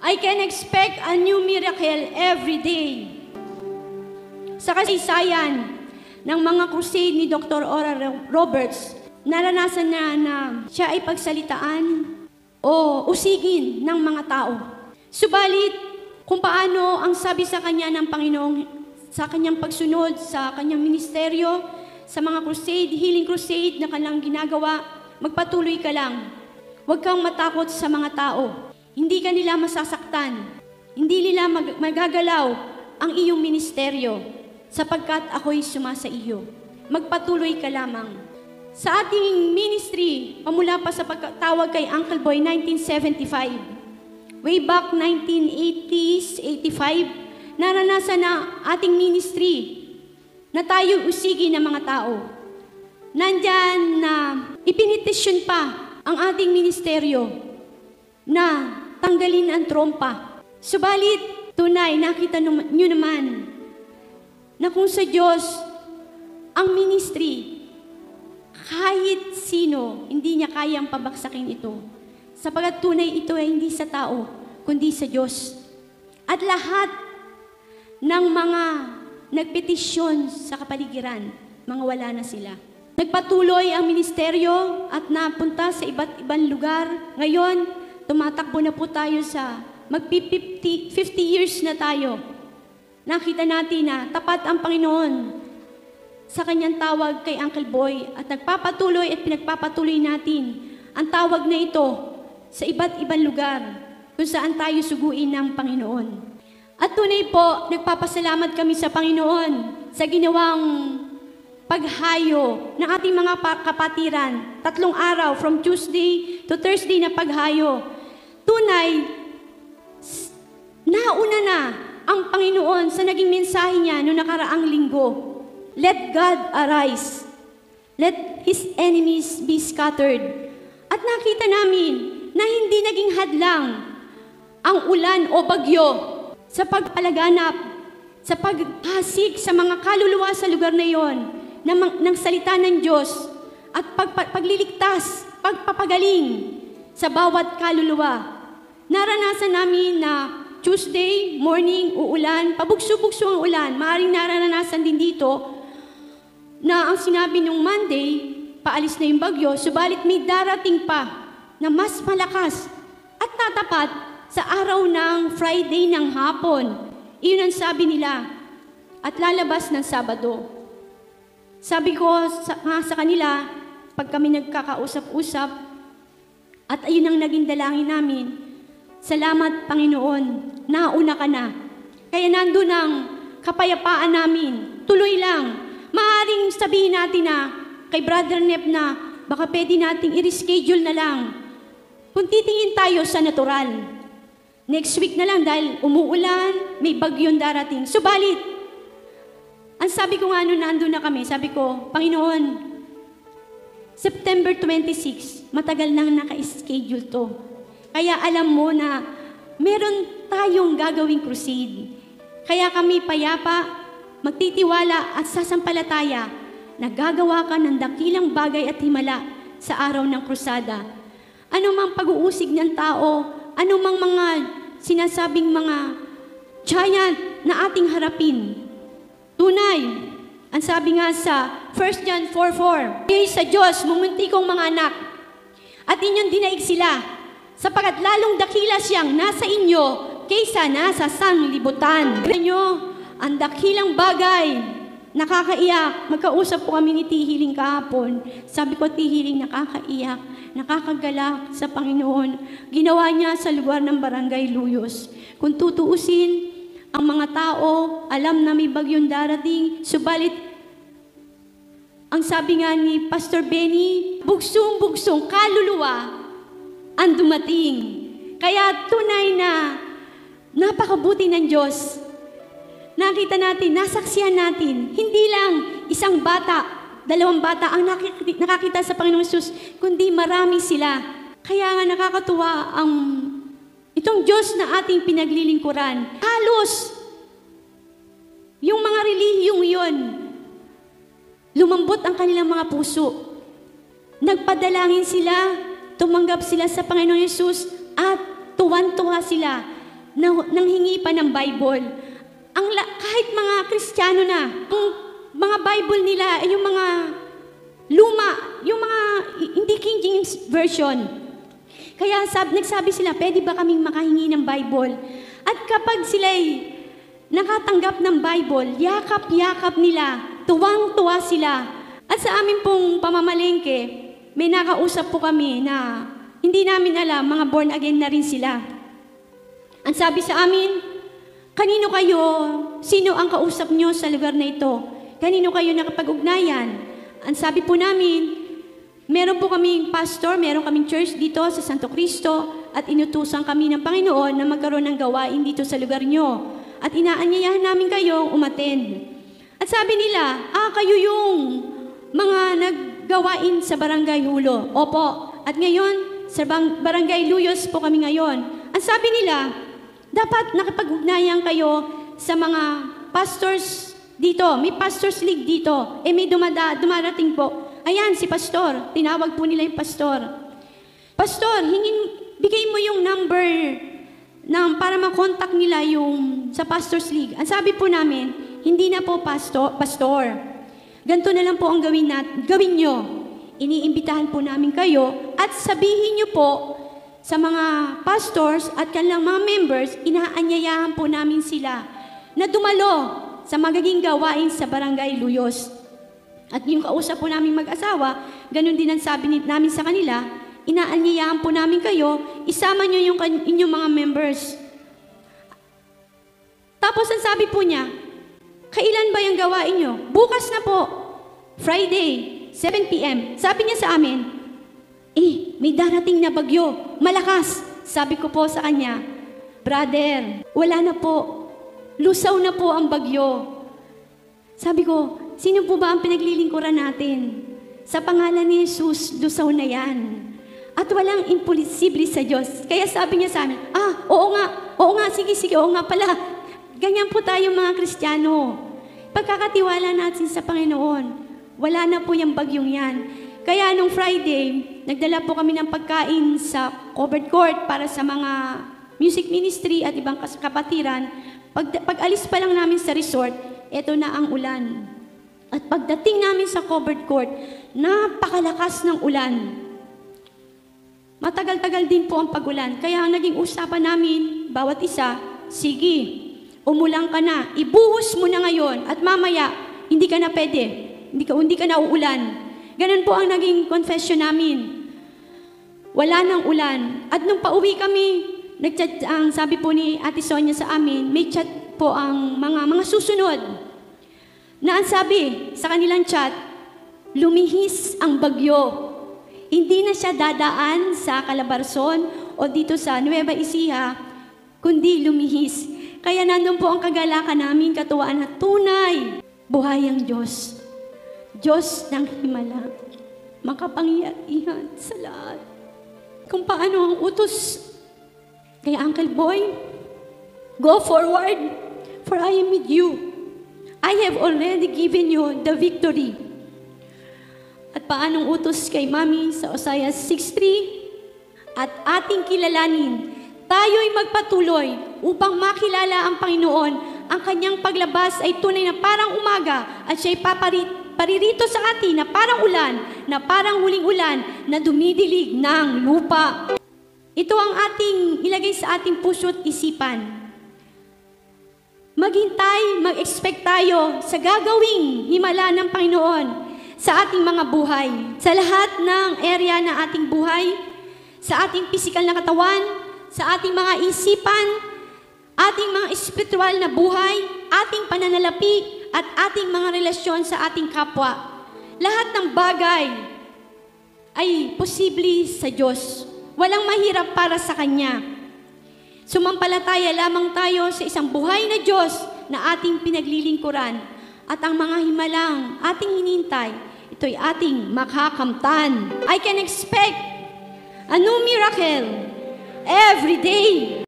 I can expect a new miracle every day. Sa kasaysayan ng mga crusade ni Dr. Oral Roberts, naranasan niya na siya ay pagsalitaan o usigin ng mga tao. Subalit, kung paano ang sabi sa kanya ng Panginoong sa kanyang pagsunod sa kanyang ministeryo, sa mga crusade, healing crusade na kanilang ginagawa, magpatuloy ka lang. Huwag kang matakot sa mga tao. Hindi ka nila masasaktan. Hindi nila magagalaw ang iyong ministeryo sapagkat ako'y sumasa iyo. Magpatuloy ka lamang. Sa ating ministry, pamula pa sa pagtawag kay Uncle Boy 1975, way back 1980s, 85, naranasan na ating ministry na tayo usigi ng mga tao. Nandyan na ipinitisyon pa ang ating ministeryo na tanggalin ang trompa. Subalit, tunay, nakita nyo naman na kung sa Diyos, ang ministry, kahit sino, hindi niya kayang pabaksakin ito. Sapagat tunay ito ay hindi sa tao, kundi sa Diyos. At lahat ng mga nagpetisyon sa kapaligiran, mga wala na sila. Nagpatuloy ang ministeryo at napunta sa iba't ibang lugar. Ngayon, tumatakbo na po tayo sa 50 years na tayo. Nakita natin na tapat ang Panginoon sa kanyang tawag kay Uncle Boy at nagpapatuloy at pinagpapatuloy natin ang tawag na ito sa iba't ibang lugar kung saan tayo suguin ng Panginoon. At tunay po, nagpapasalamat kami sa Panginoon sa ginawang paghayo ng ating mga kapatiran. 3 araw, from Tuesday to Thursday na paghayo. Tunay, nauna na ang Panginoon sa naging mensahe niya noong nakaraang linggo. Let God arise. Let His enemies be scattered. At nakita namin na hindi naging hadlang ang ulan o bagyo sa pagpalaganap, sa pagpasik sa mga kaluluwa sa lugar na iyon ng salita ng Diyos at pagliligtas, pagpapagaling sa bawat kaluluwa. Naranasan namin na Tuesday morning uulan, pabugso-bugso ang ulan. Maaaring naranasan din dito na ang sinabi nung Monday, paalis na yung bagyo, subalit may darating pa na mas malakas at tatapat sa araw ng Friday ng hapon. Iyon ang sabi nila at lalabas ng Sabado. Sabi ko sa kanila, pag kami nagkakausap-usap, at ayun ang naging dalangin namin, salamat Panginoon, nauna ka na. Kaya nandun ang kapayapaan namin, tuloy lang. Maaaring sabihin natin na kay Brother Nep na baka pwede nating i-reschedule na lang. Kung titingin tayo sa natural, next week na lang dahil umuulan, may bagyon darating. Subalit, ang sabi ko nga nung nandun na kami, sabi ko, Panginoon, September 26, matagal nang naka-schedule to. Kaya alam mo na meron tayong gagawing crusade. Kaya kami payapa, magtitiwala at sasampalataya na gagawa ka ng dakilang bagay at himala sa araw ng krusada. Ano mang pag-uusig ng tao, ano mang mga sinasabing mga giant na ating harapin. Tunay, ang sabi nga sa 1 John 4:4, "Kayo'y sa Diyos, mumunti kong mga anak, at inyong dinaig sila, sapagat lalong dakila siyang nasa inyo kaysa nasa sanglibutan." Inyo, ang dakilang bagay, nakakaiyak. Magkausap po kami ni Tihiling kahapon. Sabi ko, Tihiling, nakakaiyak, nakakagalak sa Panginoon. Ginawa niya sa lugar ng Barangay Luyos. Kung tutuusin, ang mga tao, alam na may bagyong darating, subalit, ang sabi nga ni Pastor Benny, bugsong-bugsong kaluluwa ang dumating. Kaya tunay na napakabuti ng Diyos. Nakita natin, nasaksihan natin, hindi lang isang bata, 2 bata ang nakakita sa Panginoong Hesus, kundi marami sila. Kaya nga nakakatuwa ang itong Diyos na ating pinaglilingkuran. Halos, yung mga relihiyong yun, lumambot ang kanilang mga puso. Nagpadalangin sila, tumanggap sila sa Panginoong Hesus, at tuwan-tuwa sila nanghingi pa ng Bible. Kahit mga Kristiyano na, ang mga Bible nila ay yung mga luma, yung mga hindi King James Version. Kaya nagsabi sila, pwede ba kaming makahingi ng Bible? At kapag sila'y nakatanggap ng Bible, yakap-yakap nila, tuwang-tuwa sila. At sa amin pong pamamalengke, may nakausap po kami na hindi namin alam, mga born again na rin sila. Ang sabi sa amin, kanino kayo, sino ang kausap nyo sa lugar na ito? Kanino kayo nakapag-ugnayan? Ang sabi po namin, meron po kaming pastor, meron kaming church dito sa Santo Cristo at inutusan kami ng Panginoon na magkaroon ng gawain dito sa lugar nyo. At inaanyayahan namin kayong umattend. At sabi nila, kayo yung mga naggawain sa Barangay Hulo. Opo. At ngayon, sa Barangay Luyos po kami ngayon. Ang sabi nila, dapat nakipag-ugnayan kayo sa mga pastors dito. May pastors league dito. May dumarating po. Ayan, si pastor. Tinawag po nila yung pastor. Pastor, bigay mo yung number para makontak nila yung sa pastors league. Ang sabi po namin, hindi na po pastor. Ganito na lang po ang gawin nyo. Iniimbitahan po namin kayo at sabihin nyo po sa mga pastors at kanilang mga members, inaanyayahan po namin sila na dumalo sa magiging gawain sa Barangay Luyos. At yung kausap po namin mag-asawa, ganun din ang sabi namin sa kanila, inaanyayahan po namin kayo, isama nyo yung inyong mga members. Tapos ang sabi po niya, kailan ba yung gawain nyo? Bukas na po, Friday, 7 p.m. Sabi niya sa amin, may darating na bagyo, malakas. Sabi ko po sa kanya, brother, wala na po. Lusaw na po ang bagyo. Sabi ko, sino po ba ang pinaglilingkuran natin? Sa pangalan ni Jesus, lusaw na yan. At walang imposible sa Diyos. Kaya sabi niya sa amin, oo nga, sige, oo nga pala. Ganyan po tayo mga Kristiyano. Pagkakatiwala natin sa Panginoon, wala na po yung bagyong yan. Kaya nung Friday, nagdala po kami ng pagkain sa covered court para sa mga music ministry at ibang kapatiran. Pag alis pa lang namin sa resort, eto na ang ulan. At pagdating namin sa covered court, napakalakas ng ulan. Matagal-tagal din po ang pagulan. Kaya ang naging usapan namin, bawat isa, sige, umulang ka na, ibuhos mo na ngayon at mamaya, hindi ka na pwede, hindi ka na uulan. Ganun po ang naging confession namin. Wala nang ulan. At nung pauwi kami, nag-chat, ang sabi po ni Ate Sonia sa amin, may chat po ang mga susunod. Na ang sabi sa kanilang chat, lumihis ang bagyo. Hindi na siya dadaan sa Calabarzon o dito sa Nueva Ecija, kundi lumihis. Kaya nandun po ang kagalakan namin, katuwaan na tunay, buhay ang Diyos. Diyos ng himala, makapangyarihan sa lahat. Kung paano ang utos kay Uncle Boy, go forward, for I am with you. I have already given you the victory. At paanong utos kay Mami sa Osaya 6:3, at ating kilalanin, tayo'y magpatuloy upang makilala ang Panginoon. Ang kanyang paglabas ay tunay na parang umaga at siya'y paririto sa atin na parang ulan, na parang huling ulan na dumidilig ng lupa. Ito ang ating ilagay sa ating puso at isipan. Maghintay, mag-expect tayo sa gagawing himala ng Panginoon sa ating mga buhay. Sa lahat ng area ng ating buhay, sa ating pisikal na katawan, sa ating mga isipan, ating mga espiritual na buhay, ating pananalapi, at ating mga relasyon sa ating kapwa. Lahat ng bagay ay posible sa Diyos. Walang mahirap para sa Kanya. Sumampalataya lamang tayo sa isang buhay na Diyos na ating pinaglilingkuran. At ang mga himalang ating hinintay, ito'y ating makakamtan. I can expect a new miracle every day.